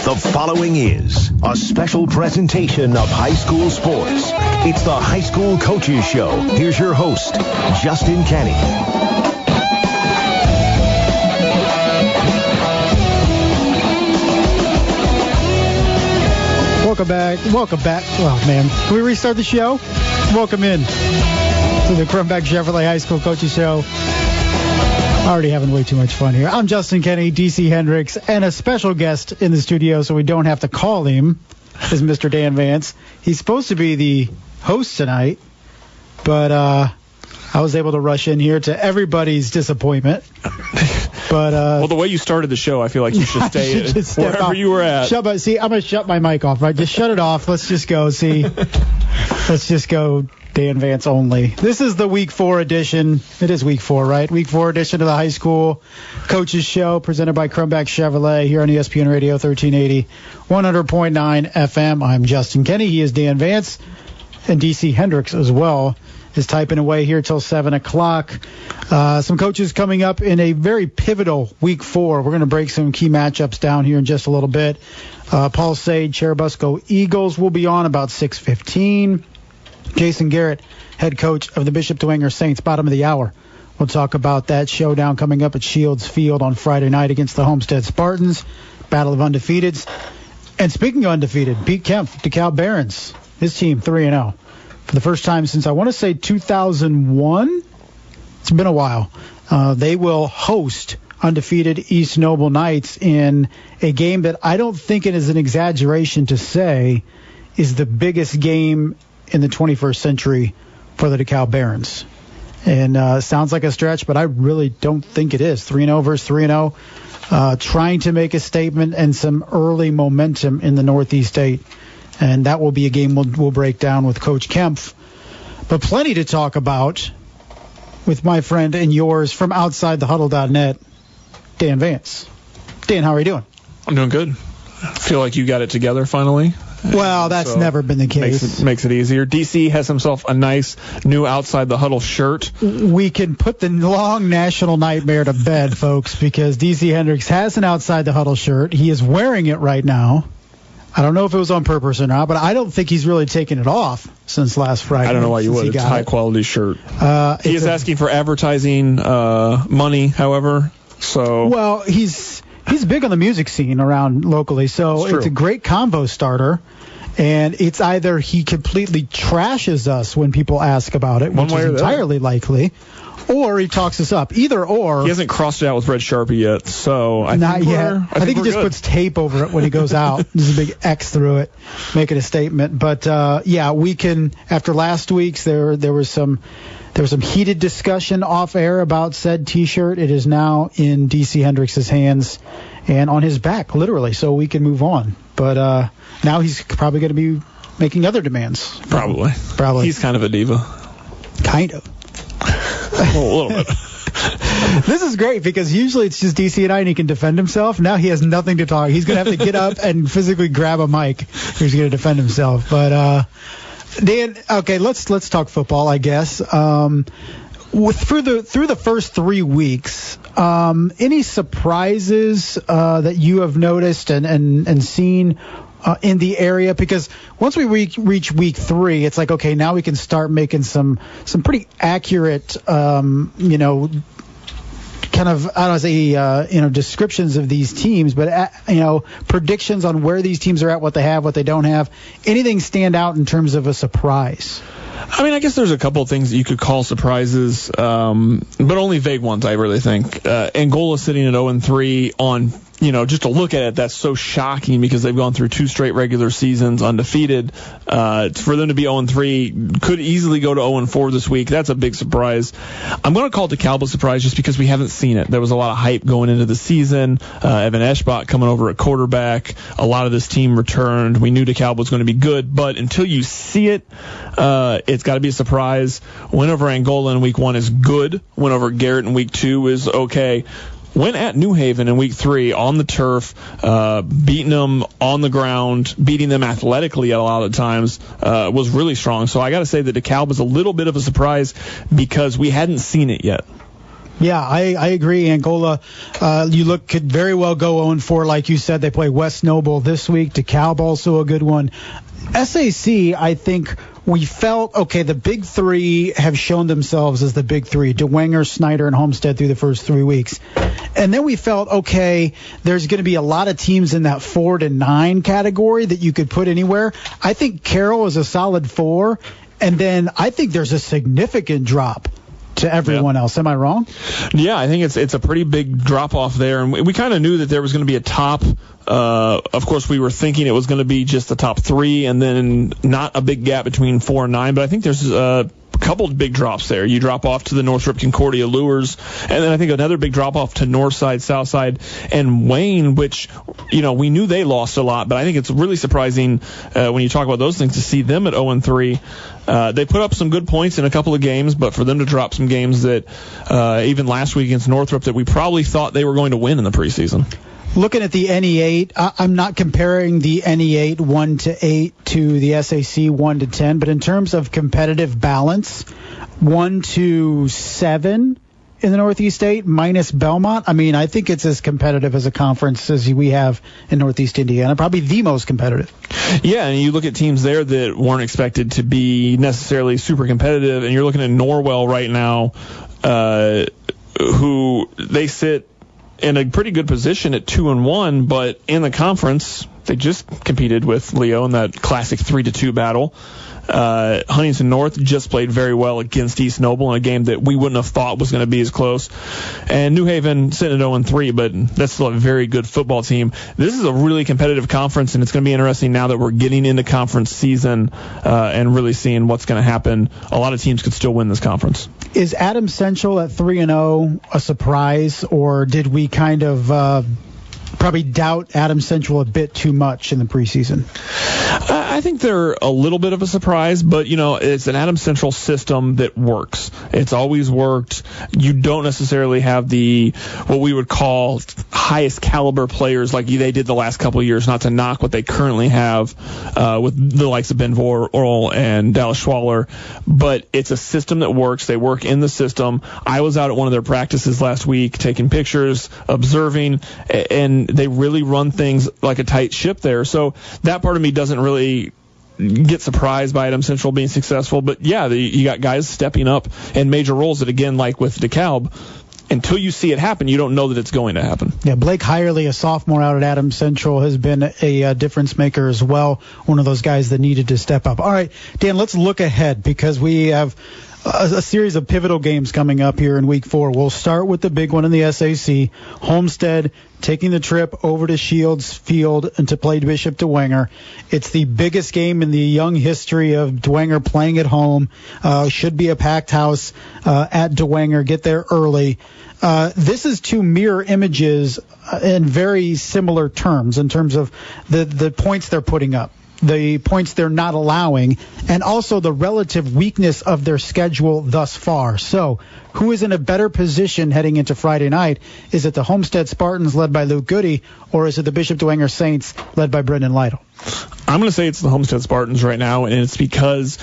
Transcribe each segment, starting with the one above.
The following is a special presentation of high school sports. It's the High School Coaches Show. Here's your host, Justin Kenny. Welcome back. Oh, man. Can we restart the show? Welcome in to the Crumbag Chevrolet High School Coaches Show. Already having way too much fun here. I'm Justin Kenny, DC Hendricks, and a special guest in the studio so we don't have to call him is Mr. Dan Vance. He's supposed to be the host tonight, but I was able to rush in here to everybody's disappointment. But well, the way you started the show, I feel like you should stay wherever off. You were at. See, I'm going to shut my mic off, right? Just shut it off. Let's just go. See, let's just go Dan Vance only. This is the Week 4 edition. It is Week 4, right? Week 4 edition of the High School Coaches Show presented by Crumbag Chevrolet here on ESPN Radio 1380, 100.9 FM. I'm Justin Kenny. He is Dan Vance, and DC Hendricks as well is typing away here till 7 o'clock. Some coaches coming up in a very pivotal Week 4. We're going to break some key matchups down here in just a little bit. Paul Sade, Churubusco Eagles will be on about 6:15. Jason Garrett, head coach of the Bishop Dwenger Saints, bottom of the hour. We'll talk about that showdown coming up at Shields Field on Friday night against the Homestead Spartans. Battle of Undefeateds. And speaking of undefeated, Pete Kempf, DeKalb Barons, his team 3-0. For the first time since I want to say 2001. It's been a while. They will host undefeated East Noble Knights in a game that I don't think it is an exaggeration to say is the biggest game in the 21st century for the DeKalb Barons. And sounds like a stretch, but I really don't think it is. 3-0 versus 3-0. Trying to make a statement and some early momentum in the Northeast 8. And that will be a game we'll break down with Coach Kempf. But plenty to talk about with my friend and yours from OutsideTheHuddle.net, Dan Vance. Dan, how are you doing? I'm doing good. I feel like you got it together finally. Well, that's never been the case. Makes it easier. DC has himself a nice new Outside the Huddle shirt. We can put the long national nightmare to bed, folks, because DC Hendricks has an Outside the Huddle shirt. He is wearing it right now. I don't know if it was on purpose or not, but I don't think he's really taken it off since last Friday. I don't know why you would. It's a high-quality shirt. He is asking for advertising money, however. So well, he's big on the music scene around locally, so it's a great convo starter. And it's either he completely trashes us when people ask about it, which is entirely likely, or he talks us up. Either or. He hasn't crossed it out with red Sharpie yet, so I think he just puts tape over it when he goes out. There's a big X through it, making a statement. But we can. After last week's, there was some heated discussion off air about said T-shirt. It is now in DC Hendricks' hands and on his back, literally, so we can move on. But now he's probably going to be making other demands. Probably. He's kind of a diva. Kind of. A little bit. This is great because usually it's just DC and I, and he can defend himself. Now he has nothing to talk. He's going to have to get up and physically grab a mic. He's going to defend himself. But Dan, okay, let's talk football, I guess. Through the first 3 weeks, any surprises that you have noticed and seen in the area? Because once we reach week 3, it's like, okay, now we can start making some pretty accurate, kind of, I don't want to say, descriptions of these teams, but, predictions on where these teams are at, what they have, what they don't have. Anything stand out in terms of a surprise? I mean, I guess there's a couple of things that you could call surprises, but only vague ones, I really think. Angola sitting at 0-3 on, just to look at it, that's so shocking because they've gone through 2 straight regular seasons undefeated. For them to be 0-3, could easily go to 0-4 this week. That's a big surprise. I'm going to call DeKalb a surprise just because we haven't seen it. There was a lot of hype going into the season. Evan Eschbach coming over at quarterback. A lot of this team returned. We knew DeKalb was going to be good, but until you see it, it's got to be a surprise. Win over Angola in week 1 is good. Win over Garrett in week 2 is okay. Went at New Haven in week 3 on the turf, beating them on the ground, beating them athletically a lot of times, was really strong. So I got to say that DeKalb is a little bit of a surprise because we hadn't seen it yet. Yeah, I agree. Angola, could very well go 0-4, like you said. They play West Noble this week. DeKalb also a good one. SAC, I think we felt, okay, the big three have shown themselves as the big three, Dwenger, Snyder, and Homestead through the first 3 weeks. And then we felt, okay, there's going to be a lot of teams in that 4 to 9 category that you could put anywhere. I think Carroll is a solid 4, and then I think there's a significant drop to everyone else. Am I wrong? Yeah, I think it's a pretty big drop off there, and we kind of knew that there was going to be a top. Of course, we were thinking it was going to be just the top 3, and then not a big gap between 4 and 9. But I think there's a couple of big drops there. You drop off to the Northrop Concordia Lures, and then I think another big drop off to Northside, Southside, and Wayne, which, we knew they lost a lot, but I think it's really surprising when you talk about those things to see them at 0-3. They put up some good points in a couple of games, but for them to drop some games that even last week against Northrop that we probably thought they were going to win in the preseason. Looking at the NE8, I'm not comparing the NE8 1-8 to the SAC 1-10, but in terms of competitive balance, 1-7 in the Northeast 8 minus Belmont. I mean, I think it's as competitive as a conference as we have in Northeast Indiana, probably the most competitive. Yeah, and you look at teams there that weren't expected to be necessarily super competitive, and you're looking at Norwell right now, who they sit in a pretty good position at 2-1, but in the conference, they just competed with Leo in that classic 3-2 battle. Huntington North just played very well against East Noble in a game that we wouldn't have thought was going to be as close. And New Haven sitting at 0-3, but that's still a very good football team. This is a really competitive conference, and it's going to be interesting now that we're getting into conference season and really seeing what's going to happen. A lot of teams could still win this conference. Is Adams Central at 3-0 a surprise, or did we kind of probably doubt Adams Central a bit too much in the preseason? I think they're a little bit of a surprise, but, it's an Adams Central system that works. It's always worked. You don't necessarily have what we would call highest caliber players like they did the last couple of years, not to knock what they currently have with the likes of Ben Vorl and Dallas Schwaller, but it's a system that works. They work in the system. I was out at one of their practices last week taking pictures, observing, and they really run things like a tight ship there. So that part of me doesn't really get surprised by Adams Central being successful. But, yeah, you got guys stepping up in major roles that, again, like with DeKalb, until you see it happen, you don't know that it's going to happen. Yeah, Blake Hirely, a sophomore out at Adams Central, has been a difference maker as well, one of those guys that needed to step up. All right, Dan, let's look ahead because we have a series of pivotal games coming up here in Week 4. We'll start with the big one in the SAC, Homestead taking the trip over to Shields Field and to play Bishop Dwenger. It's the biggest game in the young history of Dwenger playing at home. Should be a packed house at Dwenger. Get there early. This is two mirror images in very similar terms in terms of the points they're putting up, the points they're not allowing, and also the relative weakness of their schedule thus far. So who is in a better position heading into Friday night? Is it the Homestead Spartans led by Luke Goody, or is it the Bishop Dwenger Saints led by Brendan Lytle? I'm going to say it's the Homestead Spartans right now, and it's because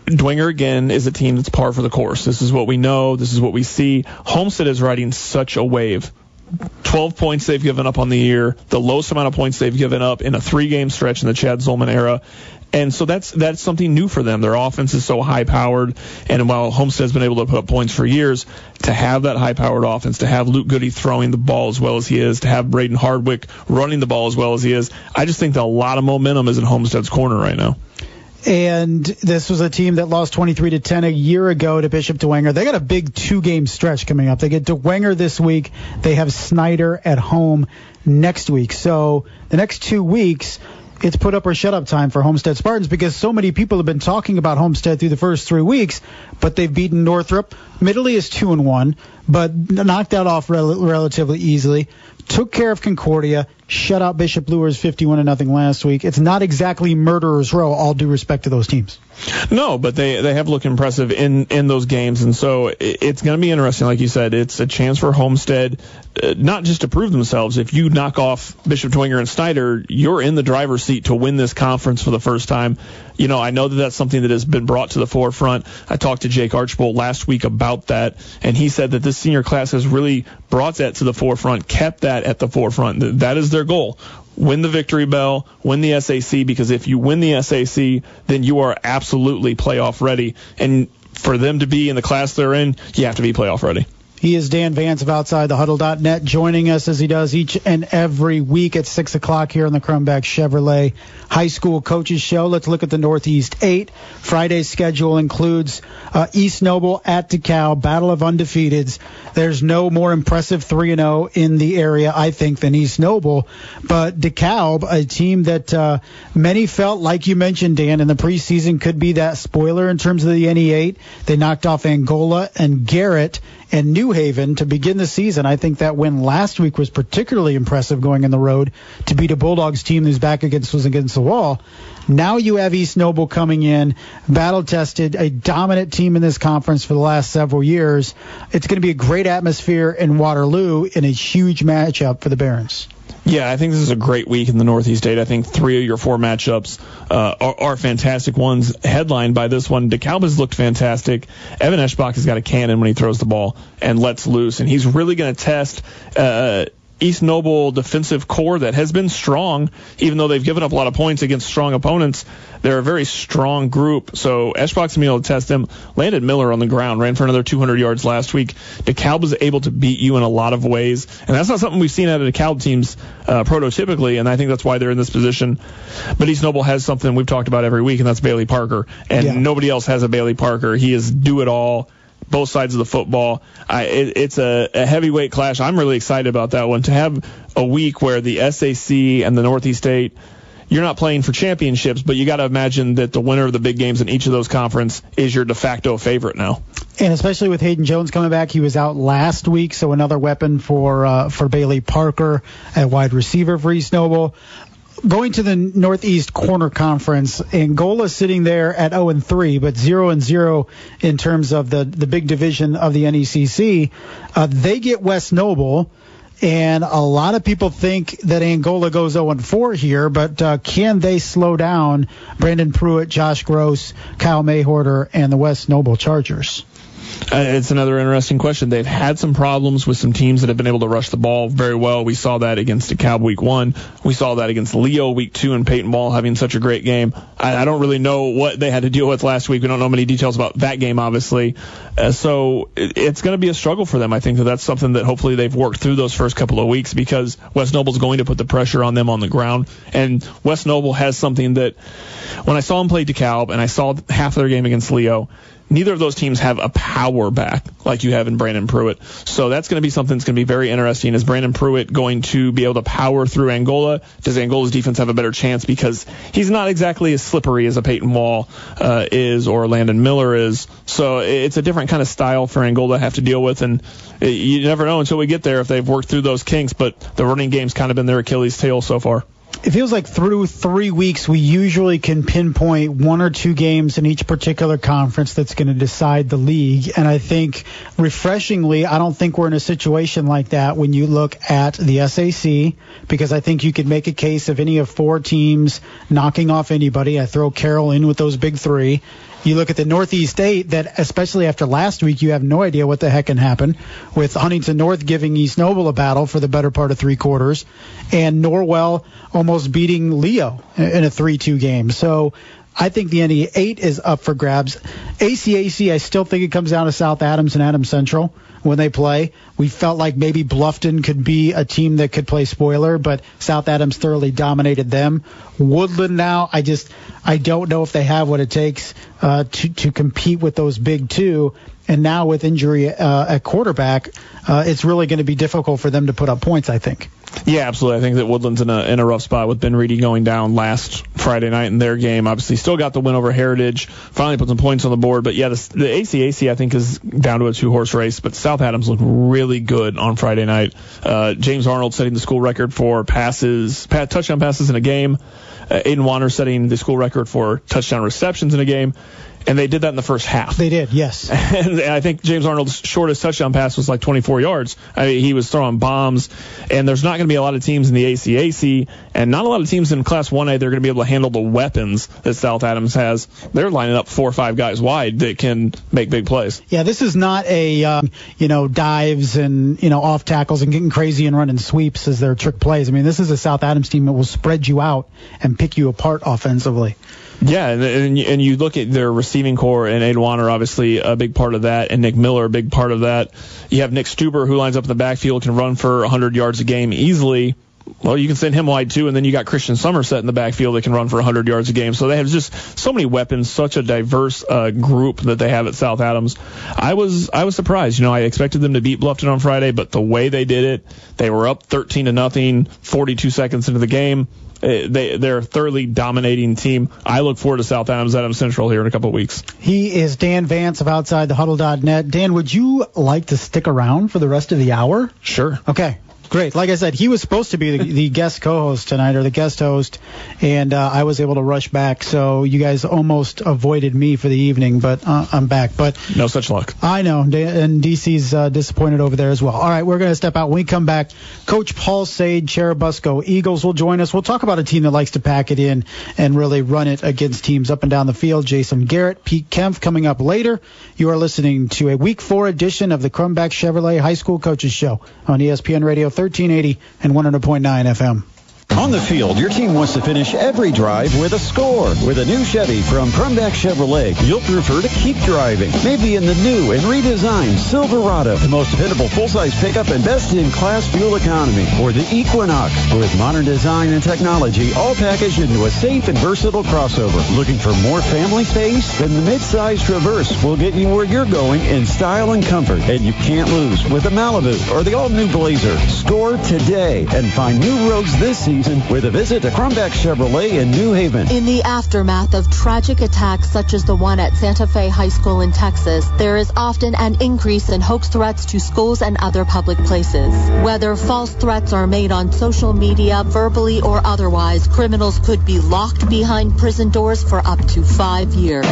Dwenger, again, is a team that's par for the course. This is what we know. This is what we see. Homestead is riding such a wave. 12 points they've given up on the year, the lowest amount of points they've given up in a 3-game stretch in the Chad Zolman era. And so that's something new for them. Their offense is so high-powered, and while Homestead's been able to put up points for years, to have that high-powered offense, to have Luke Goody throwing the ball as well as he is, to have Braden Hardwick running the ball as well as he is, I just think that a lot of momentum is in Homestead's corner right now. And this was a team that lost 23-10 a year ago to Bishop Dwenger. They got a big 2-game stretch coming up. They get Dwenger this week. They have Snyder at home next week. So the next 2 weeks, it's put up or shut up time for Homestead Spartans because so many people have been talking about Homestead through the first 3 weeks, but they've beaten Northrop. Middley is 2-1, but knocked that off relatively easily. took care of Concordia, shut out Bishop Luers 51-0 last week. It's not exactly murderer's row, all due respect to those teams. No, but they have looked impressive in those games, and so it's going to be interesting. Like you said, it's a chance for Homestead not just to prove themselves. If you knock off Bishop Dwenger and Snyder, you're in the driver's seat to win this conference for the first time. You know, I know that that's something that has been brought to the forefront. I talked to Jake Archbold last week about that, and he said that this senior class has really brought that to the forefront, kept that at the forefront. That is their goal. Win the Victory Bell, win the SAC, because if you win the SAC, then you are absolutely playoff ready. And for them to be in the class they're in, you have to be playoff ready. He is Dan Vance of OutsideTheHuddle.net, joining us as he does each and every week at 6 o'clock here on the Cronbach Chevrolet High School Coaches Show. Let's look at the Northeast 8. Friday's schedule includes East Noble at DeKalb, Battle of Undefeateds. There's no more impressive 3-0 in the area, I think, than East Noble. But DeKalb, a team that many felt, like you mentioned, Dan, in the preseason could be that spoiler in terms of the NE8. They knocked off Angola and Garrett and New Haven to begin the season. I think that win last week was particularly impressive going on the road to beat a Bulldogs team whose back was against the wall. Now you have East Noble coming in, battle-tested, a dominant team in this conference for the last several years. It's going to be a great atmosphere in Waterloo in a huge matchup for the Barons. Yeah, I think this is a great week in the Northeast 8. I think 3 of your 4 matchups are fantastic ones, headlined by this one. DeKalb has looked fantastic. Evan Eschbach has got a cannon when he throws the ball and lets loose, and he's really going to test East Noble defensive core that has been strong, even though they've given up a lot of points against strong opponents. They're a very strong group, so Eschbach's going to be able to test them. Landon Miller on the ground, ran for another 200 yards last week. DeKalb was able to beat you in a lot of ways, and that's not something we've seen out of DeKalb teams prototypically, and I think that's why they're in this position. But East Noble has something we've talked about every week, and that's Bailey Parker, and nobody else has a Bailey Parker. He is do-it-all. Both sides of the football. It's a heavyweight clash. I'm really excited about that one. To have a week where the SAC and the Northeast 8, you're not playing for championships, but you got to imagine that the winner of the big games in each of those conference is your de facto favorite now. And especially with Hayden Jones coming back, he was out last week, so another weapon for Bailey Parker at wide receiver for East Noble. Going to the Northeast Corner Conference, Angola sitting there at 0-3, but 0-0 in terms of the big division of the NECC. They get West Noble, and a lot of people think that Angola goes 0-4 here, but can they slow down Brandon Pruitt, Josh Gross, Kyle Mayhorter, and the West Noble Chargers? It's another interesting question. They've had some problems with some teams that have been able to rush the ball very well. We saw that against DeKalb week 1. We saw that against Leo week 2 and Peyton Ball having such a great game. I don't really know what they had to deal with last week. We don't know many details about that game, obviously. So it's going to be a struggle for them. I think that's something that hopefully they've worked through those first couple of weeks, because West Noble's going to put the pressure on them on the ground. And West Noble has something that when I saw them play DeKalb and I saw half of their game against Leo, neither of those teams have a power back like you have in Brandon Pruitt. So that's going to be something that's going to be very interesting. Is Brandon Pruitt going to be able to power through Angola? Does Angola's defense have a better chance, because he's not exactly as slippery as a Peyton Wall is or Landon Miller is? So it's a different kind of style for Angola to have to deal with, and you never know until we get there if they've worked through those kinks, but the running game's kind of been their Achilles heel so far. It feels like through 3 weeks we usually can pinpoint 1 or 2 games in each particular conference that's going to decide the league. And I think, refreshingly, I don't think we're in a situation like that when you look at the SAC, because I think you could make a case of any of 4 teams knocking off anybody. I throw Carroll in with those big 3. You look at the Northeast 8, that especially after last week, you have no idea what the heck can happen, with Huntington North giving East Noble a battle for the better part of 3 quarters, and Norwell almost beating Leo in a 3-2 game. So I think the NE8 is up for grabs. ACAC, I still think it comes down to South Adams and Adams Central when they play. We felt like maybe Bluffton could be a team that could play spoiler, but South Adams thoroughly dominated them. Woodland now, I don't know if they have what it takes to compete with those big 2. And now with injury at quarterback, it's really going to be difficult for them to put up points, I think. Yeah, absolutely. I think that Woodland's in a rough spot with Ben Reedy going down last Friday night in their game. Obviously, still got the win over Heritage. Finally put some points on the board. But, yeah, the ACAC, I think, is down to a 2-horse race. But South Adams looked really good on Friday night. James Arnold setting the school record for touchdown passes in a game. Aiden Warner setting the school record for touchdown receptions in a game. And they did that in the first half. They did, yes. And I think James Arnold's shortest touchdown pass was like 24 yards. I mean, he was throwing bombs. And there's not going to be a lot of teams in the ACAC and not a lot of teams in Class 1A that are going to be able to handle the weapons that South Adams has. They're lining up 4 or 5 guys wide that can make big plays. Yeah, this is not a, dives and, off tackles and getting crazy and running sweeps as their trick plays. I mean, this is a South Adams team that will spread you out and pick you apart offensively. Yeah, and you look at their receiving core, and Aiden Warner, obviously a big part of that, and Nick Miller, a big part of that. You have Nick Stuber, who lines up in the backfield, can run for 100 yards a game easily. Well, you can send him wide, too, and then you got Christian Somerset in the backfield that can run for 100 yards a game. So they have just so many weapons, such a diverse group that they have at South Adams. I was surprised. I expected them to beat Bluffton on Friday, but the way they did it, they were up 13-0, 42 seconds into the game. They're a thoroughly dominating team. I look forward to South Adams Central here in a couple of weeks. He is Dan Vance of OutsideTheHuddle.net. Dan, would you like to stick around for the rest of the hour? Sure. Okay. Great. Like I said, he was supposed to be the guest co-host tonight, or the guest host, and I was able to rush back. So you guys almost avoided me for the evening, but I'm back. But no such luck. I know, and DC's disappointed over there as well. All right, we're going to step out. When we come back, Coach Paul Sade, Churubusco Eagles will join us. We'll talk about a team that likes to pack it in and really run it against teams up and down the field. Jason Garrett, Pete Kempf coming up later. You are listening to a Week 4 edition of the Crumbach Chevrolet High School Coaches Show on ESPN Radio 1380 and 100.9 FM. On the field, your team wants to finish every drive with a score. With a new Chevy from Crumbach Chevrolet, you'll prefer to keep driving. Maybe in the new and redesigned Silverado, the most dependable full-size pickup and best-in-class fuel economy. Or the Equinox, with modern design and technology, all packaged into a safe and versatile crossover. Looking for more family space? Then the mid-size Traverse will get you where you're going in style and comfort. And you can't lose with the Malibu or the all-new Blazer. Score today and find new roads this season with a visit to Crumbach Chevrolet in New Haven. In the aftermath of tragic attacks such as the one at Santa Fe High School in Texas, there is often an increase in hoax threats to schools and other public places. Whether false threats are made on social media, verbally or otherwise, criminals could be locked behind prison doors for up to 5 years.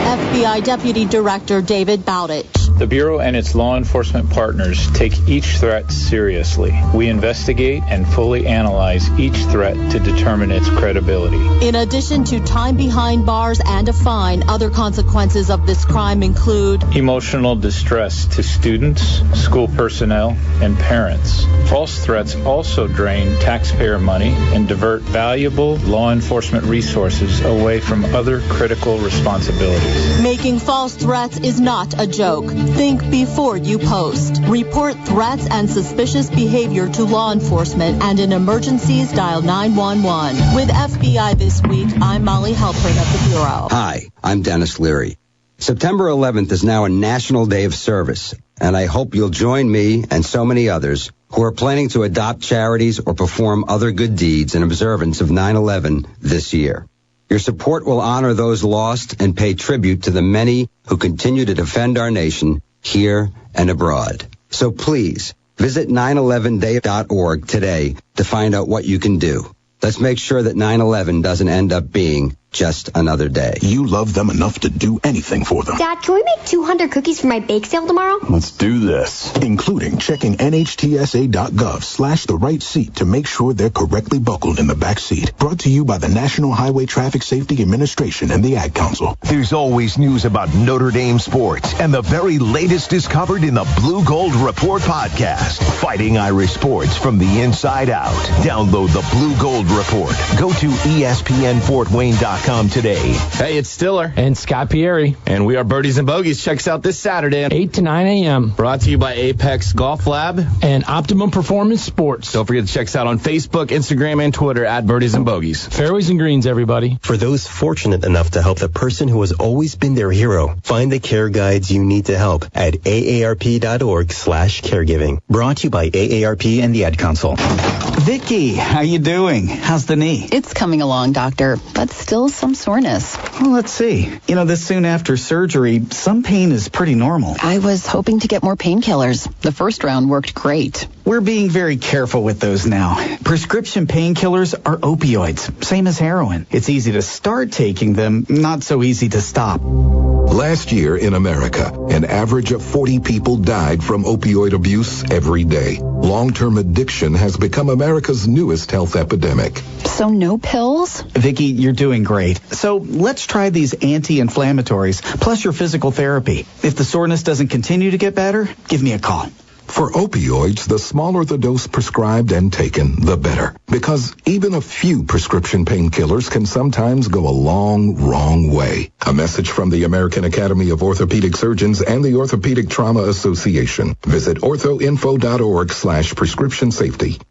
FBI Deputy Director David Bowditch. The Bureau and its law enforcement partners take each threat seriously. We investigate and fully analyze each threat to determine its credibility. In addition to time behind bars and a fine, other consequences of this crime include emotional distress to students, school personnel, and parents. False threats also drain taxpayer money and divert valuable law enforcement resources away from other critical responsibilities. Making false threats is not a joke. Think before you post. Report threats and suspicious behavior to law enforcement, and in emergencies, dial 911. With FBI This Week, I'm Molly Halpern of the Bureau. Hi, I'm Dennis Leary. September 11th is now a National Day of Service, and I hope you'll join me and so many others who are planning to adopt charities or perform other good deeds in observance of 9/11 this year. Your support will honor those lost and pay tribute to the many who continue to defend our nation here and abroad. So please visit 911day.org today to find out what you can do. Let's make sure that 9/11 doesn't end up being just another day. You love them enough to do anything for them. Dad, can we make 200 cookies for my bake sale tomorrow? Let's do this. Including checking nhtsa.gov/the right seat to make sure they're correctly buckled in the back seat. Brought to you by the National Highway Traffic Safety Administration and the Ad Council. There's always news about Notre Dame sports, and the very latest is covered in the Blue Gold Report podcast. Fighting Irish sports from the inside out. Download the Blue Gold Report. Go to espnfortwayne.com BirdiesandBogies.com today. Hey, it's Stiller. And Scott Pieri. And we are Birdies and Bogies. Check us out this Saturday. 8 to 9 a.m. Brought to you by Apex Golf Lab. And Optimum Performance Sports. Don't forget to check us out on Facebook, Instagram, and Twitter at Birdies and Bogies. Fairways and greens, everybody. For those fortunate enough to help the person who has always been their hero, find the care guides you need to help at aarp.org/caregiving. Brought to you by AARP and the Ad Council. Vicky, how you doing? How's the knee? It's coming along, doctor, but still some soreness. Well, let's see. This soon after surgery, some pain is pretty normal. I was hoping to get more painkillers. The first round worked great. We're being very careful with those now. Prescription painkillers are opioids, same as heroin. It's easy to start taking them, not so easy to stop. Last year in America, an average of 40 people died from opioid abuse every day. Long-term addiction has become America's newest health epidemic. So no pills? Vicky, you're doing great. So let's try these anti-inflammatories, plus your physical therapy. If the soreness doesn't continue to get better, give me a call. For opioids, the smaller the dose prescribed and taken, the better. Because even a few prescription painkillers can sometimes go a wrong way. A message from the American Academy of Orthopedic Surgeons and the Orthopedic Trauma Association. Visit orthoinfo.org/prescription safety.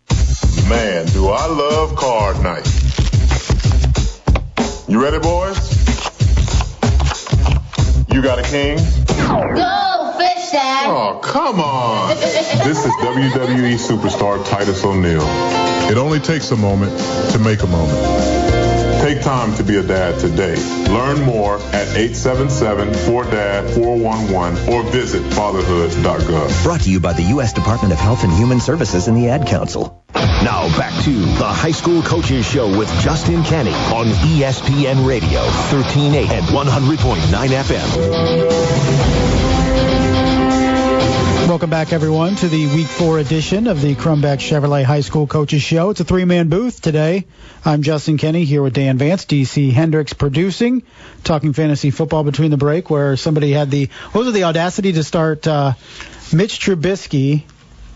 Man, do I love card night. You ready, boys? You got a king? Go, fish, Dad. Oh, come on. This is WWE superstar Titus O'Neil. It only takes a moment to make a moment. Take time to be a dad today. Learn more at 877-4DAD-411 or visit fatherhood.gov. Brought to you by the U.S. Department of Health and Human Services and the Ad Council. Now back to the High School Coaches Show with Justin Kenny on ESPN Radio, 1380 and 100.9 FM. Welcome back, everyone, to the Week 4 edition of the Crumbeck Chevrolet High School Coaches Show. It's a three-man booth today. I'm Justin Kenny here with Dan Vance, DC Hendricks producing, talking fantasy football between the break, where somebody had the audacity to start Mitch Trubisky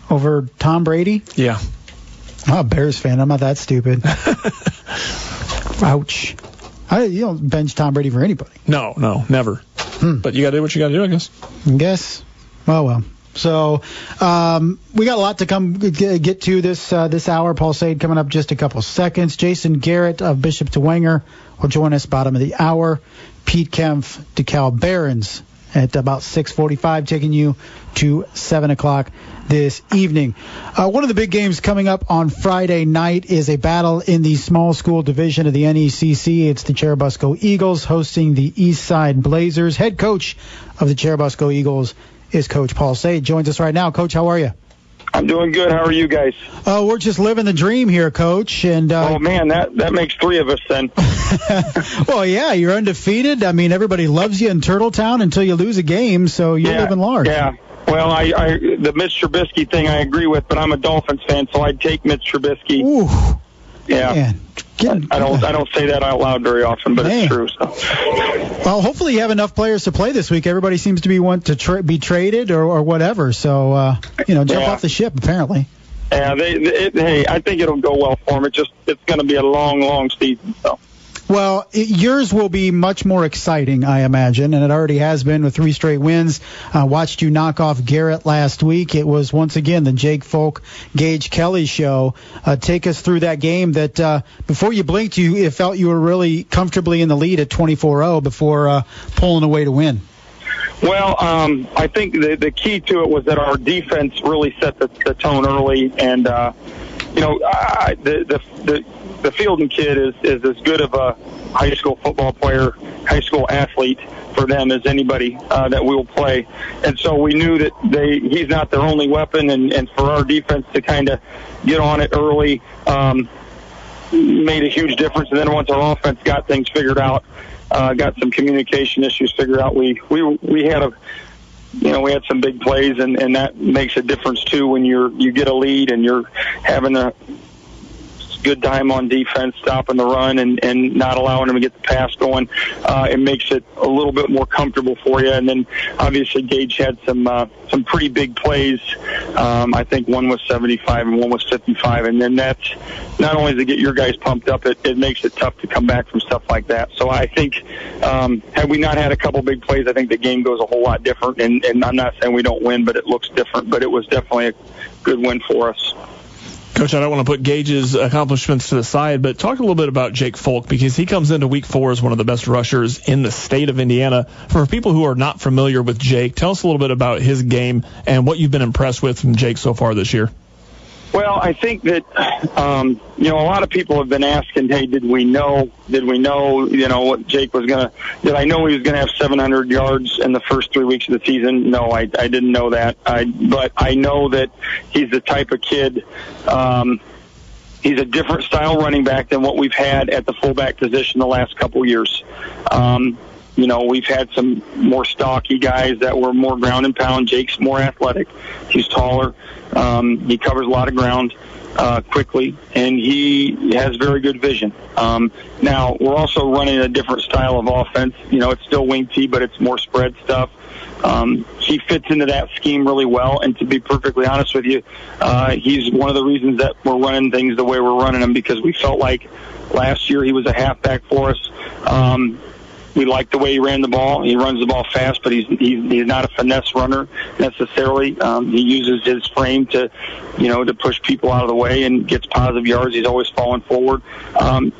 over Tom Brady. Yeah. I'm a Bears fan. I'm not that stupid. Ouch. You don't bench Tom Brady for anybody. No, never. But you got to do what you got to do, I guess. Well. So we got a lot to get to this hour. Paul Sade coming up just a couple seconds. Jason Garrett of Bishop Dwenger will join us bottom of the hour. Pete Kempf, DeKalb Barons at about 6:45, taking you to 7 o'clock this evening. One of the big games coming up on Friday night is a battle in the small school division of the NECC. It's the Churubusco Eagles hosting the Eastside Blazers. Head coach of the Churubusco Eagles is Coach Paul Sade. Joins us right now. Coach, how are you? I'm doing good. How are you guys? We're just living the dream here, Coach. And oh man, that makes three of us then. Well, yeah, you're undefeated. I mean, everybody loves you in Turtletown until you lose a game, so you're living large. Yeah. Well, the Mitch Trubisky thing I agree with, but I'm a Dolphins fan, so I'd take Mitch Trubisky. Ooh. Yeah. Man. I don't say that out loud very often, but it's true. So. Well, hopefully you have enough players to play this week. Everybody seems to be be traded or whatever. So jump off the ship apparently. Yeah, hey, I think it'll go well for them. It's going to be a long season. So. Well, yours will be much more exciting, I imagine, and it already has been with 3 straight wins. Watched you knock off Garrett last week. It was, once again, the Jake Folk, Gage Kelly show. Take us through that game that before you blinked, it felt you were really comfortably in the lead at 24-0 before pulling away to win. Well, I think the key to it was that our defense really set the tone early, and, the Fielding kid is as good of a high school football player, high school athlete for them as anybody that we'll play. And so we knew that he's not their only weapon, and for our defense to kind of get on it early made a huge difference. And then once our offense got things figured out, got some communication issues figured out, we had we had some big plays, and that makes a difference too when you get a lead and you're having to good time on defense, stopping the run and not allowing them to get the pass going. It makes it a little bit more comfortable for you. And then obviously Gage had some pretty big plays. I think one was 75 and one was 55. And then that's not only to get your guys pumped up, it makes it tough to come back from stuff like that. So I think had we not had a couple big plays, I think the game goes a whole lot different. And I'm not saying we don't win, but it looks different. But it was definitely a good win for us. Coach, I don't want to put Gage's accomplishments to the side, but talk a little bit about Jake Folk, because he comes into week 4 as one of the best rushers in the state of Indiana. For people who are not familiar with Jake, tell us a little bit about his game and what you've been impressed with from Jake so far this year. Well, I think that, a lot of people have been asking, hey, did we know, what Jake was going to, did I know he was going to have 700 yards in the first 3 weeks of the season? No, I didn't know that. But I know that he's the type of kid, he's a different style running back than what we've had at the fullback position the last couple years. We've had some more stocky guys that were more ground and pound. Jake's more athletic. He's taller. He covers a lot of ground quickly, and he has very good vision. Now, we're also running a different style of offense. It's still wing T, but it's more spread stuff. He fits into that scheme really well, and to be perfectly honest with you, he's one of the reasons that we're running things the way we're running them, because we felt like last year he was a halfback for us. We like the way he ran the ball. He runs the ball fast, but he's not a finesse runner necessarily. He uses his frame to push people out of the way and gets positive yards. He's always falling forward.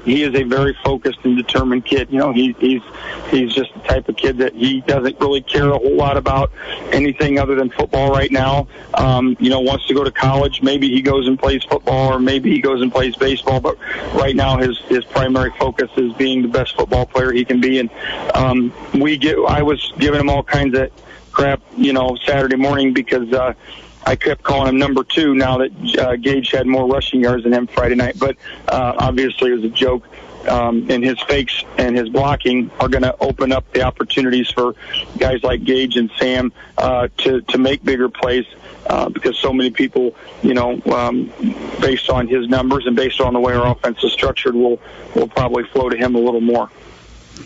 He is a very focused and determined kid. He's just the type of kid that he doesn't really care a whole lot about anything other than football right now. Wants to go to college. Maybe he goes and plays football, or maybe he goes and plays baseball. But right now, his primary focus is being the best football player he can be. And I was giving him all kinds of crap, Saturday morning, because I kept calling him number 2 now that Gage had more rushing yards than him Friday night. But obviously it was a joke. And his fakes and his blocking are going to open up the opportunities for guys like Gage and Sam to make bigger plays, because so many people, based on his numbers and based on the way our offense is structured, will probably flow to him a little more.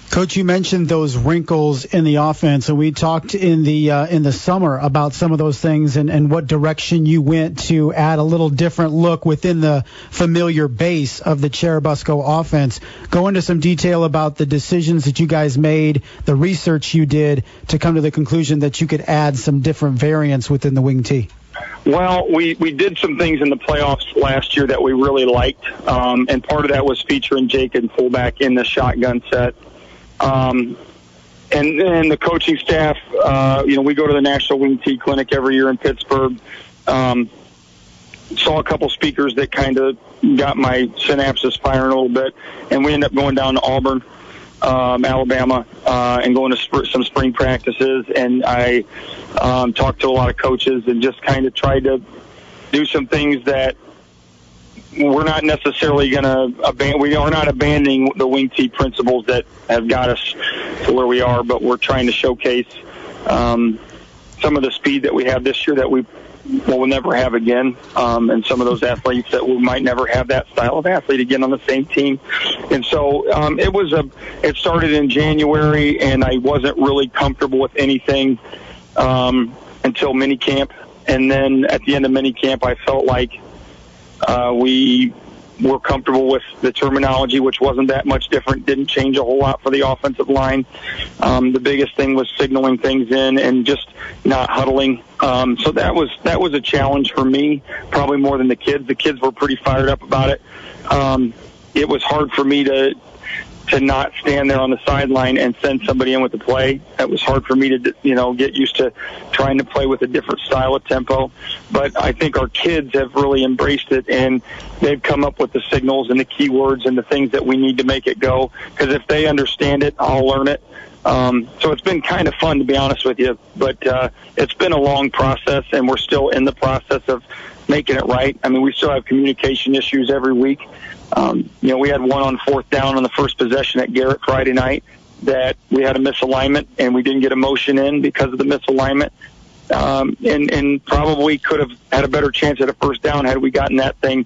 Coach, you mentioned those wrinkles in the offense, and we talked in the summer about some of those things and what direction you went to add a little different look within the familiar base of the Churubusco offense. Go into some detail about the decisions that you guys made, the research you did to come to the conclusion that you could add some different variants within the wing T. Well, we did some things in the playoffs last year that we really liked, and part of that was featuring Jake and fullback in the shotgun set. And then the coaching staff, we go to the National Wing T Clinic every year in Pittsburgh. Saw a couple speakers that kind of got my synapses firing a little bit, and we ended up going down to Auburn, Alabama, and going to some spring practices. And I talked to a lot of coaches and just kind of tried to do some things that we're not necessarily going to we are not abandoning the wing T principles that have got us to where we are, but we're trying to showcase some of the speed that we have this year that we'll never have again, and some of those athletes that we might never have that style of athlete again on the same team. And so it started in January, and I wasn't really comfortable with anything until minicamp. And then at the end of minicamp, I felt like we were comfortable with the terminology, which wasn't that much different, didn't change a whole lot for the offensive line. The biggest thing was signaling things in and just not huddling. So that was a challenge for me, probably more than the kids. The kids were pretty fired up about it. It was hard for me to not stand there on the sideline and send somebody in with the play. It was hard for me to, get used to trying to play with a different style of tempo. But I think our kids have really embraced it, and they've come up with the signals and the keywords and the things that we need to make it go. Because if they understand it, I'll learn it. So it's been kind of fun, to be honest with you. But it's been a long process, and we're still in the process of making it right. I mean, we still have communication issues every week. We had one on 4th down on the first possession at Garrett Friday night that we had a misalignment, and we didn't get a motion in because of the misalignment. And probably could have had a better chance at a first down had we gotten that thing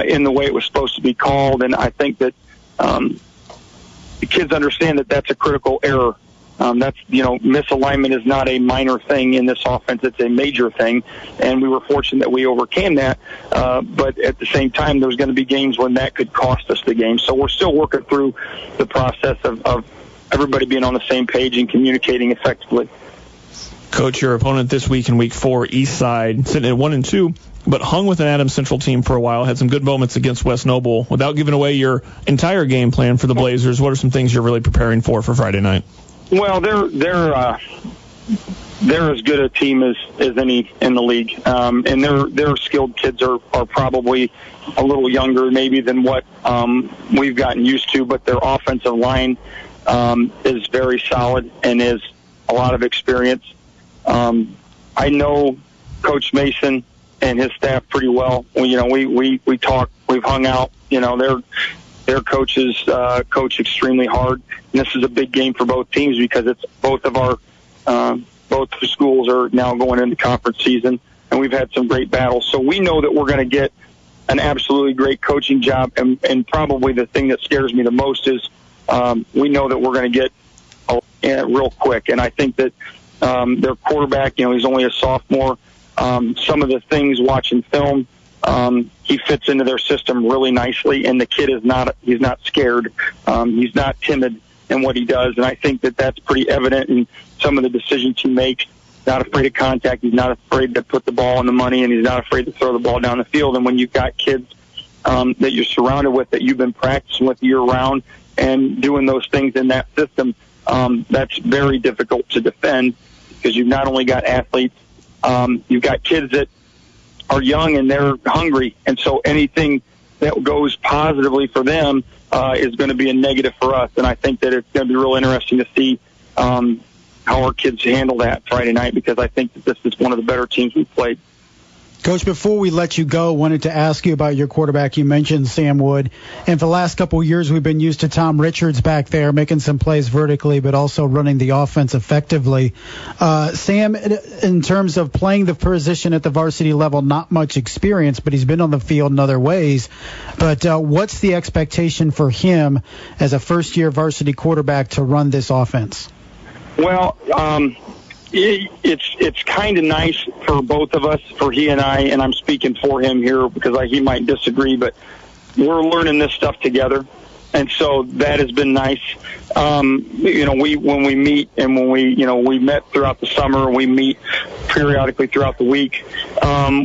in the way it was supposed to be called. And I think that the kids understand that that's a critical error. Misalignment is not a minor thing in this offense. It's a major thing, and we were fortunate that we overcame that. But at the same time, there's going to be games when that could cost us the game. So we're still working through the process of everybody being on the same page and communicating effectively. Coach, your opponent this week in Week 4, Eastside, sitting at 1-2, but hung with an Adams Central team for a while, had some good moments against West Noble. Without giving away your entire game plan for the Blazers, what are some things you're really preparing for Friday night? Well, they're as good a team as any in the league, and their skilled kids are probably a little younger maybe than what we've gotten used to, but their offensive line is very solid and is a lot of experience. I know Coach Mason and his staff pretty well. We talk, we've hung out. Their coaches coach extremely hard, and this is a big game for both teams because it's both schools are now going into conference season, and we've had some great battles. So we know that we're going to get an absolutely great coaching job, and probably the thing that scares me the most is we know that we're going to get real quick, and I think that their quarterback, he's only a sophomore. Some of the things watching film, he fits into their system really nicely, and the kid he's not scared. He's not timid in what he does, and I think that that's pretty evident in some of the decisions he makes. Not afraid of contact. He's not afraid to put the ball on the money, and he's not afraid to throw the ball down the field. And when you've got kids that you're surrounded with, that you've been practicing with year-round and doing those things in that system, that's very difficult to defend because you've not only got athletes, you've got kids that are young and they're hungry, and so anything that goes positively for them is going to be a negative for us. And I think that it's going to be real interesting to see how our kids handle that Friday night, because I think that this is one of the better teams we've played. Coach, before we let you go, wanted to ask you about your quarterback. You mentioned Sam Wood, and for the last couple of years we've been used to Tom Richards back there making some plays vertically but also running the offense effectively. Sam, in terms of playing the position at the varsity level, not much experience, but he's been on the field in other ways. But what's the expectation for him as a first-year varsity quarterback to run this offense? Well, it's kind of nice for both of us, for he and I, and I'm speaking for him here because he might disagree, but we're learning this stuff together, and so that has been nice. When we meet and when we met throughout the summer, we meet periodically throughout the week.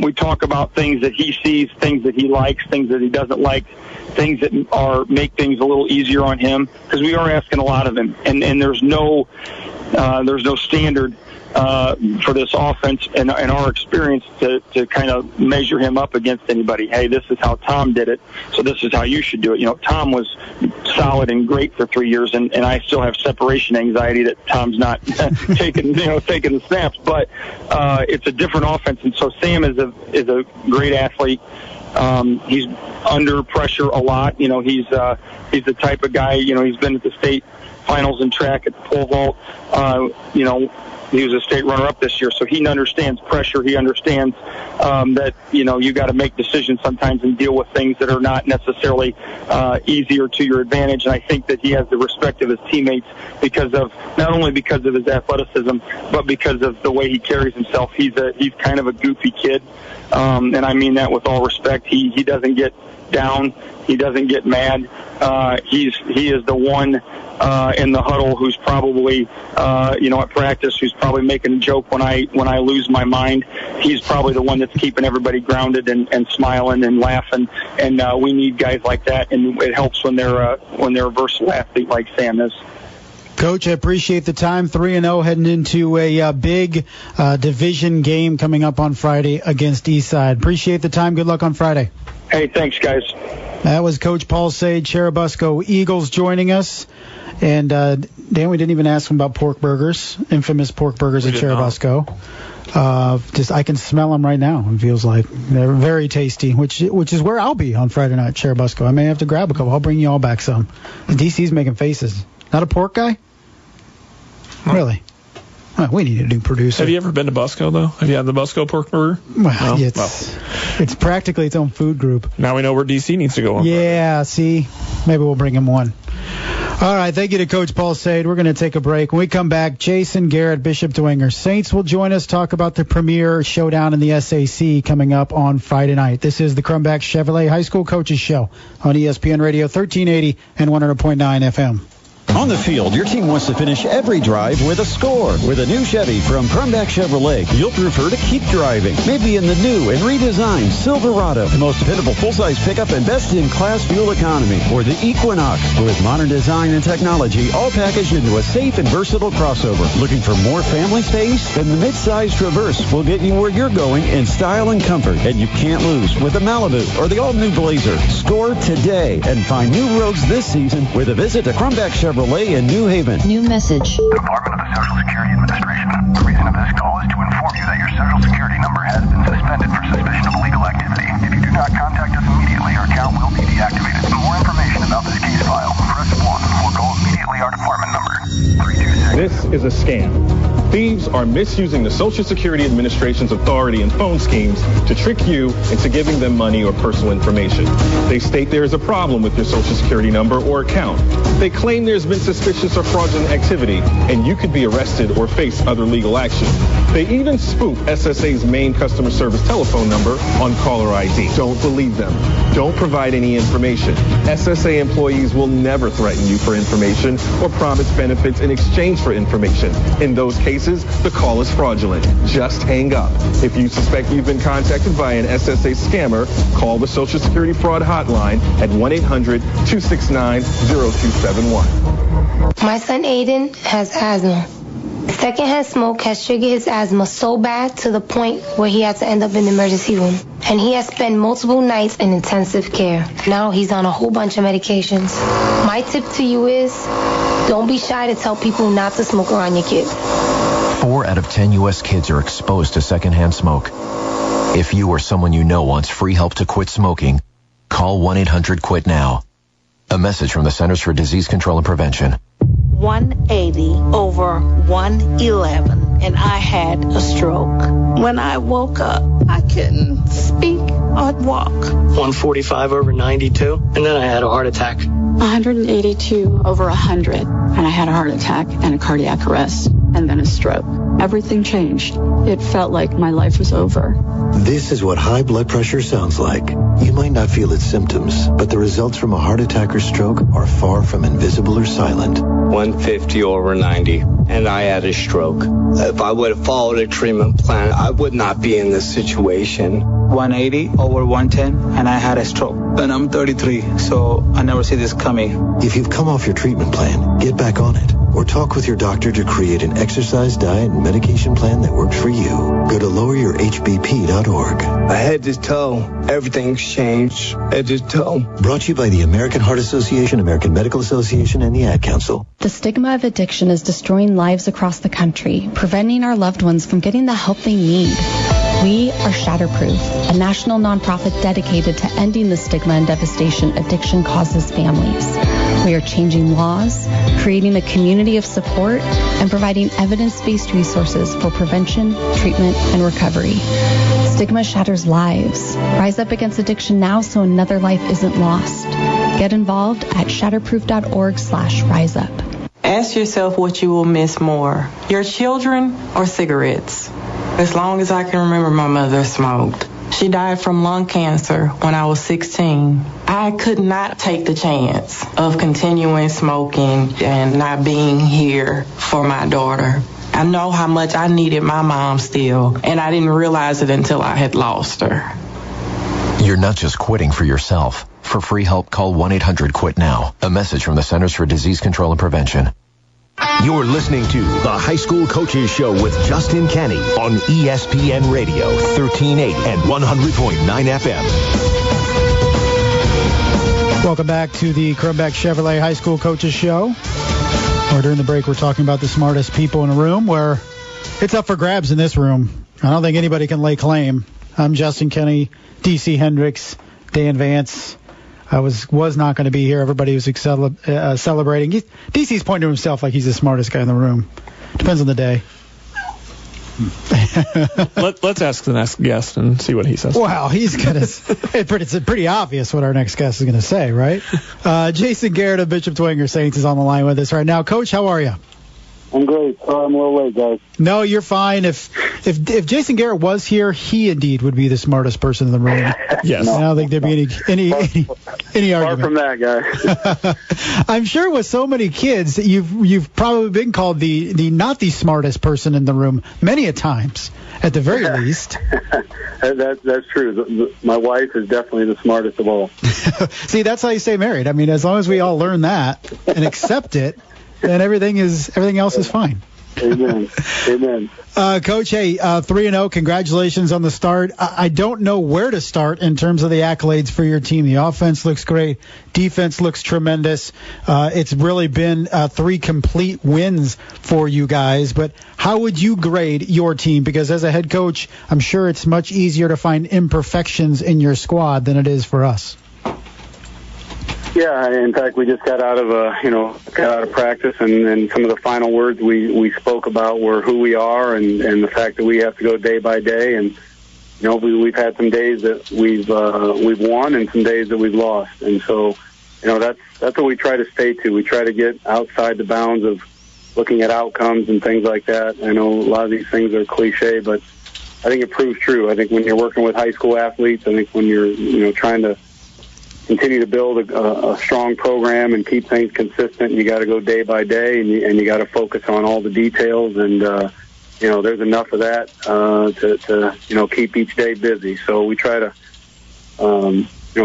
We talk about things that he sees, things that he likes, things that he doesn't like, things that make things a little easier on him, because we are asking a lot of him, and there's no standard for this offense and our experience to kind of measure him up against anybody. Hey, this is how Tom did it, so this is how you should do it. Tom was solid and great for 3 years, and I still have separation anxiety that Tom's not taking the snaps. But it's a different offense, and so Sam is a great athlete. He's under pressure a lot. He's the type of guy. He's been at the state finals in track at the pole vault. He was a state runner-up this year, so he understands pressure. He understands that you got to make decisions sometimes and deal with things that are not necessarily easier to your advantage. And I think that he has the respect of his teammates not only because of his athleticism, but because of the way he carries himself. He's kind of a goofy kid, and I mean that with all respect. He doesn't get down. He doesn't get mad. He is the one in the huddle who's probably at practice who's probably making a joke when I lose my mind. He's probably the one that's keeping everybody grounded and smiling and laughing, and we need guys like that, and it helps when they're a versatile athlete like Sam is. Coach, I appreciate the time. 3-0 heading into a big division game coming up on Friday against Eastside. Appreciate the time. Good luck on Friday. Hey, thanks, guys. That was Coach Paul Sade, Churubusco Eagles, joining us. And, Dan, we didn't even ask him about pork burgers, infamous pork burgers at Churubusco. I can smell them right now, it feels like. They're very tasty, which is where I'll be on Friday night, Churubusco. I may have to grab a couple. I'll bring you all back some. DC's making faces. Not a pork guy? Huh. Really? Well, we need a new producer. Have you ever been to Busco, though? Have you had the Busco pork burger? Well, no? It's practically its own food group. Now we know where DC needs to go. Yeah, see? Maybe we'll bring him one. All right, thank you to Coach Paul Sade. We're going to take a break. When we come back, Jason Garrett, Bishop Dwenger. Saints will join us, talk about the premier showdown in the SAC coming up on Friday night. This is the Crumback Chevrolet High School Coaches Show on ESPN Radio 1380 and 100.9 FM. On the field, your team wants to finish every drive with a score. With a new Chevy from Crumback Chevrolet, you'll prefer to keep driving. Maybe in the new and redesigned Silverado, the most dependable full-size pickup and best-in-class fuel economy. Or the Equinox, with modern design and technology, all packaged into a safe and versatile crossover. Looking for more family space? Then the mid-size Traverse will get you where you're going in style and comfort. And you can't lose with the Malibu or the all-new Blazer. Score today and find new roads this season with a visit to Crumback Chevrolet in New Haven. New message. Department of the Social Security Administration. The reason of this call is to inform you that your Social Security number has been suspended for suspicion of illegal activity. If you do not contact us immediately, your account will be deactivated. For more information about this case file, press 1 or call immediately our department number, 326. This is a scam. Thieves are misusing the Social Security Administration's authority and phone schemes to trick you into giving them money or personal information. They state there is a problem with your Social Security number or account. They claim there's been suspicious or fraudulent activity, and you could be arrested or face other legal action. They even spoof SSA's main customer service telephone number on caller ID. Don't believe them. Don't provide any information. SSA employees will never threaten you for information or promise benefits in exchange for information. In those cases, the call is fraudulent. Just hang up. If you suspect you've been contacted by an SSA scammer, call the Social Security Fraud Hotline at 1-800-269-0271. My son Aiden has asthma. Secondhand smoke has triggered his asthma so bad to the point where he had to end up in the emergency room. And he has spent multiple nights in intensive care. Now he's on a whole bunch of medications. My tip to you is, don't be shy to tell people not to smoke around your kids. 4 out of 10 U.S. kids are exposed to secondhand smoke. If you or someone you know wants free help to quit smoking, call 1-800-QUIT-NOW. A message from the Centers for Disease Control and Prevention. 180/111, and I had a stroke. When I woke up, I couldn't speak or walk. 145/92, and then I had a heart attack. 182/100, and I had a heart attack and a cardiac arrest, and then a stroke. Everything changed. It felt like my life was over. This is what high blood pressure sounds like. You might not feel its symptoms, but the results from a heart attack or stroke are far from invisible or silent. 150/90, and I had a stroke. If I would have followed a treatment plan, I would not be in this situation. 180/110, and I had a stroke. And I'm 33, so I never see this coming. If you've come off your treatment plan, get back on it. Or talk with your doctor to create an exercise, diet, and medication plan that works for you. Go to loweryourhbp.org. I head to toe, everything's changed. Head to toe. Brought to you by the American Heart Association, American Medical Association, and the Ad Council. The stigma of addiction is destroying lives across the country, preventing our loved ones from getting the help they need. We are Shatterproof, a national nonprofit dedicated to ending the stigma and devastation addiction causes families. We are changing laws, creating a community of support, and providing evidence-based resources for prevention, treatment, and recovery. Stigma shatters lives. Rise up against addiction now so another life isn't lost. Get involved at shatterproof.org/riseup. Ask yourself what you will miss more, your children or cigarettes. As long as I can remember, my mother smoked. She died from lung cancer when I was 16. I could not take the chance of continuing smoking and not being here for my daughter. I know how much I needed my mom still, and I didn't realize it until I had lost her. You're not just quitting for yourself. For free help, call 1-800-QUIT-NOW. A message from the Centers for Disease Control and Prevention. You're listening to the High School Coaches Show with Justin Kenny on ESPN Radio, 1380 and 100.9 FM. Welcome back to the Crumback Chevrolet High School Coaches Show. Or during the break, we're talking about the smartest people in a room, where it's up for grabs in this room. I don't think anybody can lay claim. I'm Justin Kenny, DC Hendricks, Dan Vance. I was not going to be here. Everybody was celebrating. DC's pointing to himself like he's the smartest guy in the room. Depends on the day. Let's ask the next guest and see what he says. Well, he's going to... It's pretty obvious what our next guest is going to say, right? Jason Garrett of Bishop Dwenger Saints is on the line with us right now. Coach, how are you? I'm great. Sorry I'm a little late, guys. No, you're fine. If Jason Garrett was here, he indeed would be the smartest person in the room. Yes. I don't think there'd be any argument. Far from that, guy. I'm sure with so many kids, you've probably been called the not the smartest person in the room many a times, at the very least. That's true. My wife is definitely the smartest of all. See, that's how you stay married. I mean, as long as we all learn that and accept it, then everything else is fine. Amen. Amen. Coach, hey, 3-0. Congratulations on the start. I don't know where to start in terms of the accolades for your team. The offense looks great. Defense looks tremendous. It's really been 3 complete wins for you guys. But how would you grade your team? Because as a head coach, I'm sure it's much easier to find imperfections in your squad than it is for us. Yeah, in fact, we just got out of practice, and some of the final words we spoke about were who we are and the fact that we have to go day by day. And we've had some days that we've won and some days that we've lost, and so that's what we try to stay to. We try to get outside the bounds of looking at outcomes and things like that. I know a lot of these things are cliche, but I think it proves true. I think when you're working with high school athletes, I think when you're trying to continue to build a strong program and keep things consistent, you got to go day by day, and you got to focus on all the details. And there's enough of that to keep each day busy. So we try to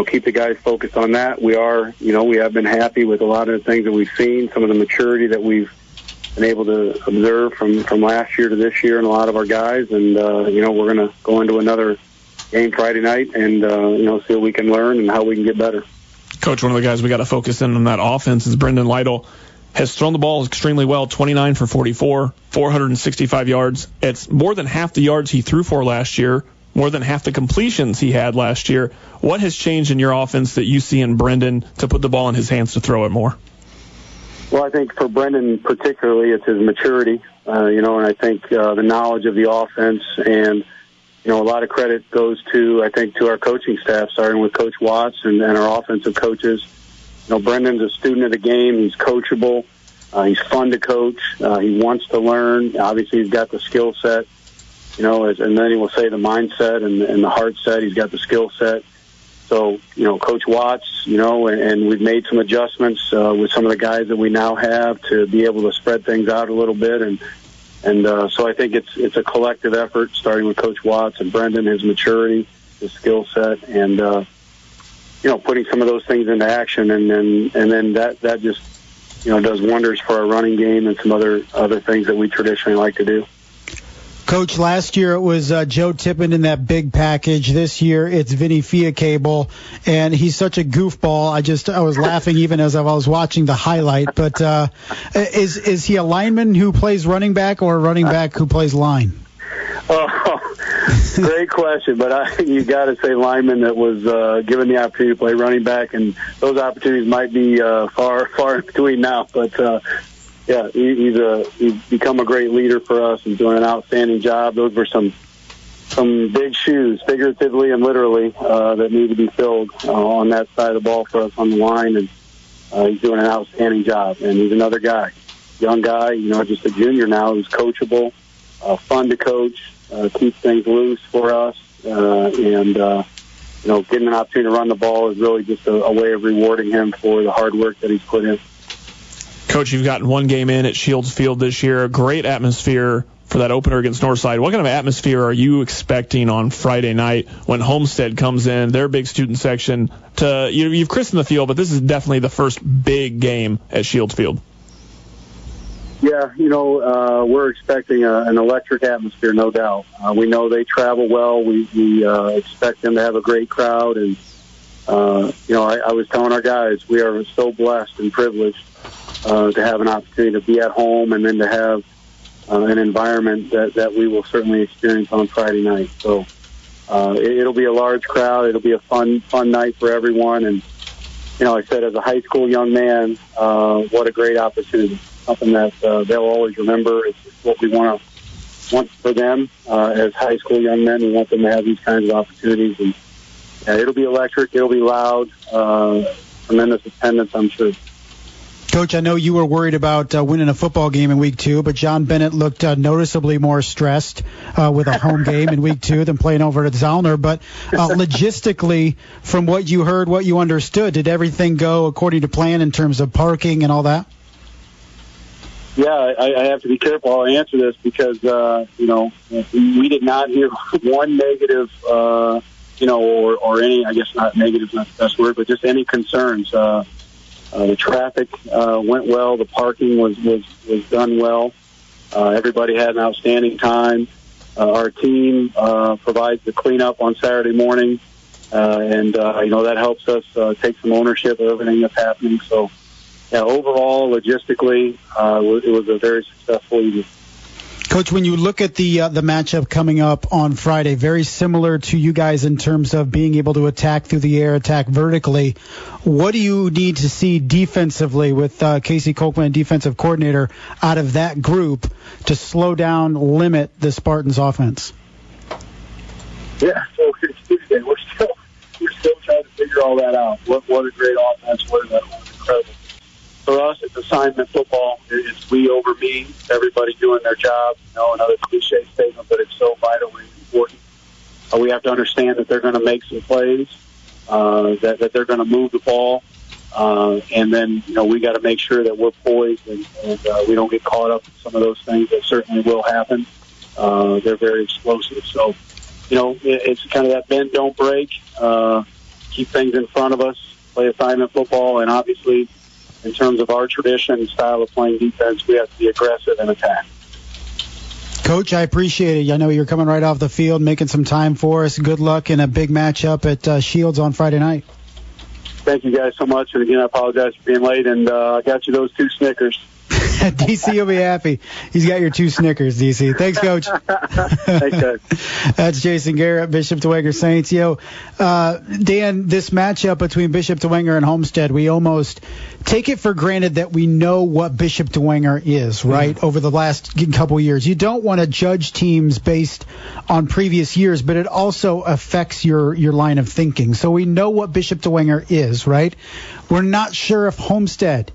keep the guys focused on that. We have been happy with a lot of the things that we've seen, some of the maturity that we've been able to observe from last year to this year in a lot of our guys. And we're going to go into another game Friday night and see what we can learn and how we can get better. Coach, one of the guys we got to focus in on that offense is Brendan Lytle. Has thrown the ball extremely well, 29 for 44, 465 yards. It's more than half the yards he threw for last year, more than half the completions he had last year. What has changed in your offense that you see in Brendan to put the ball in his hands to throw it more? Well, I think for Brendan particularly, it's his maturity, and I think the knowledge of the offense, and a lot of credit goes to our coaching staff, starting with Coach Watts and our offensive coaches. Brendan's a student of the game. He's coachable. He's fun to coach. He wants to learn. Obviously, he's got the skill set, and then he will say the mindset and the heart set. He's got the skill set. So, Coach Watts, and we've made some adjustments with some of the guys that we now have to be able to spread things out a little bit. And so I think it's a collective effort, starting with Coach Watts and Brendan, his maturity, his skill set, and putting some of those things into action, and then that just does wonders for our running game and some other things that we traditionally like to do. Coach, last year it was Joe Tippin in that big package. This year it's Vinny Fiacable, and he's such a goofball. I was laughing even as I was watching the highlight. But is he a lineman who plays running back or a running back who plays line? Oh, great question. But you got to say lineman that was given the opportunity to play running back, and those opportunities might be far in between now. But yeah, he's become a great leader for us. He's doing an outstanding job. Those were some big shoes, figuratively and literally, that need to be filled on that side of the ball for us on the line. And he's doing an outstanding job. And he's another guy, young guy, just a junior now, who's coachable, fun to coach, keeps things loose for us, and getting an opportunity to run the ball is really just a way of rewarding him for the hard work that he's put in. Coach, you've gotten one game in at Shields Field this year. A great atmosphere for that opener against Northside. What kind of atmosphere are you expecting on Friday night when Homestead comes in, their big student section? You've christened the field, but this is definitely the first big game at Shields Field. Yeah, we're expecting an electric atmosphere, no doubt. We know they travel well. We expect them to have a great crowd. And, I was telling our guys, we are so blessed and privileged to have an opportunity to be at home and then to have an environment that we will certainly experience on Friday night. So it'll be a large crowd. It'll be a fun night for everyone. And, I said as a high school young man, what a great opportunity. Something that they'll always remember. It's what we want to for them as high school young men. We want them to have these kinds of opportunities, and it'll be electric. It'll be loud. Tremendous attendance, I'm sure. Coach, I know you were worried about winning a football game in week 2, but John Bennett looked noticeably more stressed with a home game in week 2 than playing over at Zollner. But logistically, from what you heard, what you understood, did everything go according to plan in terms of parking and all that? Yeah, I have to be careful how I answer this because, we did not hear one negative, or any, I guess not negative is not the best word, but just any concerns. The traffic went well. The parking was done well. Everybody had an outstanding time. Our team provides the cleanup on Saturday morning, and that helps us take some ownership of everything that's happening. So, yeah, overall, logistically, it was a very successful evening. Coach, when you look at the matchup coming up on Friday, very similar to you guys in terms of being able to attack through the air, attack vertically, what do you need to see defensively with Casey Kolkman, defensive coordinator, out of that group to slow down, limit the Spartans' offense? Yeah, so it's Tuesday. We're still trying to figure all that out. What a great offense! What incredible. For us, it's assignment football. It's we over me, everybody doing their job. Another cliche statement, but it's so vitally important. We have to understand that they're going to make some plays, that they're going to move the ball, and then, we got to make sure that we're poised and we don't get caught up in some of those things that certainly will happen. They're very explosive. So, it's kind of that bend, don't break, keep things in front of us, play assignment football, and obviously, in terms of our tradition and style of playing defense, we have to be aggressive and attack. Coach, I appreciate it. I know you're coming right off the field, making some time for us. Good luck in a big matchup at Shields on Friday night. Thank you guys so much. And again, I apologize for being late, and I got you those 2 Snickers. DC will be happy. He's got your 2 Snickers, DC. Thanks, Coach. Thanks, guys. That's Jason Garrett, Bishop Dwenger Saints. Dan, this matchup between Bishop Dwenger and Homestead, we almost take it for granted that we know what Bishop Dwenger is, right, over the last couple years. You don't want to judge teams based on previous years, but it also affects your line of thinking. So we know what Bishop Dwenger is, right? We're not sure if Homestead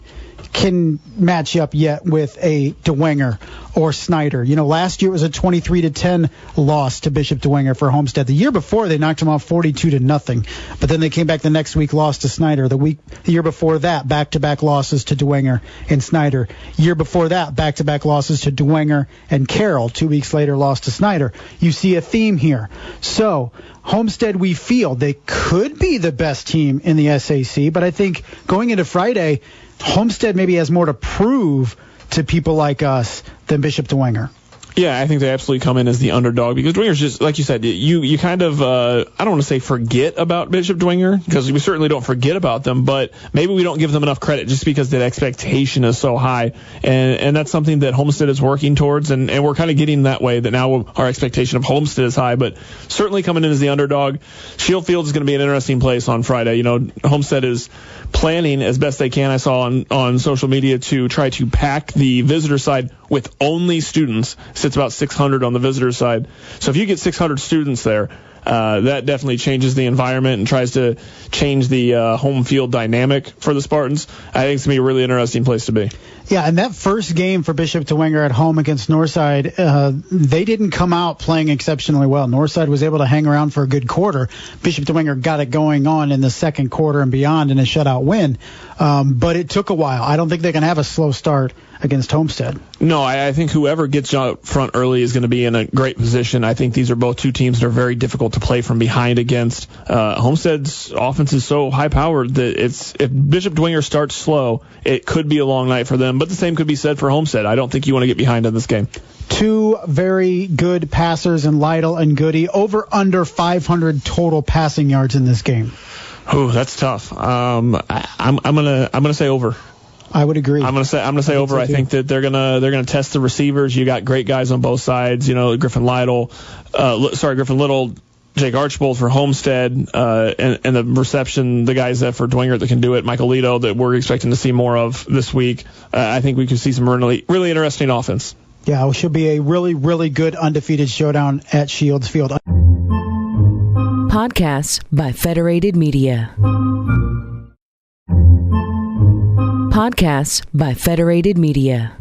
can match up yet with a Dwenger or Snyder. Last year it was a 23-10 loss to Bishop Dwenger for Homestead. The year before they knocked him off 42-0, but then they came back the next week, lost to Snyder. The year before that, back-to-back losses to Dwenger and Snyder. Year before that, back-to-back losses to Dwenger and Carroll. 2 weeks later, lost to Snyder. You see a theme here. So Homestead, we feel they could be the best team in the SAC, but I think going into Friday, Homestead maybe has more to prove to people like us than Bishop Dwenger. Yeah, I think they absolutely come in as the underdog because Dwenger's just, like you said, you kind of, I don't want to say forget about Bishop Dwenger because we certainly don't forget about them, but maybe we don't give them enough credit just because that expectation is so high. And that's something that Homestead is working towards, and we're kind of getting that way that now our expectation of Homestead is high, but certainly coming in as the underdog. Shield Field is going to be an interesting place on Friday. Homestead is planning as best they can, I saw on social media, to try to pack the visitor side with only students. Sits about 600 on the visitor side. So if you get 600 students there, that definitely changes the environment and tries to change the home field dynamic for the Spartans. I think it's going to be a really interesting place to be. Yeah, and that first game for Bishop Dwenger at home against Northside, they didn't come out playing exceptionally well. Northside was able to hang around for a good quarter. Bishop Dwenger got it going on in the second quarter and beyond in a shutout win. But it took a while. I don't think they can have a slow start against Homestead. No, I think whoever gets out front early is going to be in a great position. I think these are both two teams that are very difficult to play from behind against. Homestead's offense is so high-powered that if Bishop Dwenger starts slow, it could be a long night for them. But the same could be said for Homestead. I don't think you want to get behind in this game. Two very good passers in Lytle and Goody. Over under 500 total passing yards in this game. Oh, that's tough. I'm gonna say over. I would agree. I'm gonna say over. I think that they're gonna test the receivers. You got great guys on both sides. Griffin Little, Jake Archbold for Homestead, and the reception, the guys that for Dwenger that can do it, Michael Lito, that we're expecting to see more of this week. I think we could see some really, really interesting offense. Yeah, it should be a really, really good undefeated showdown at Shields Field. Podcasts by Federated Media. Podcasts by Federated Media.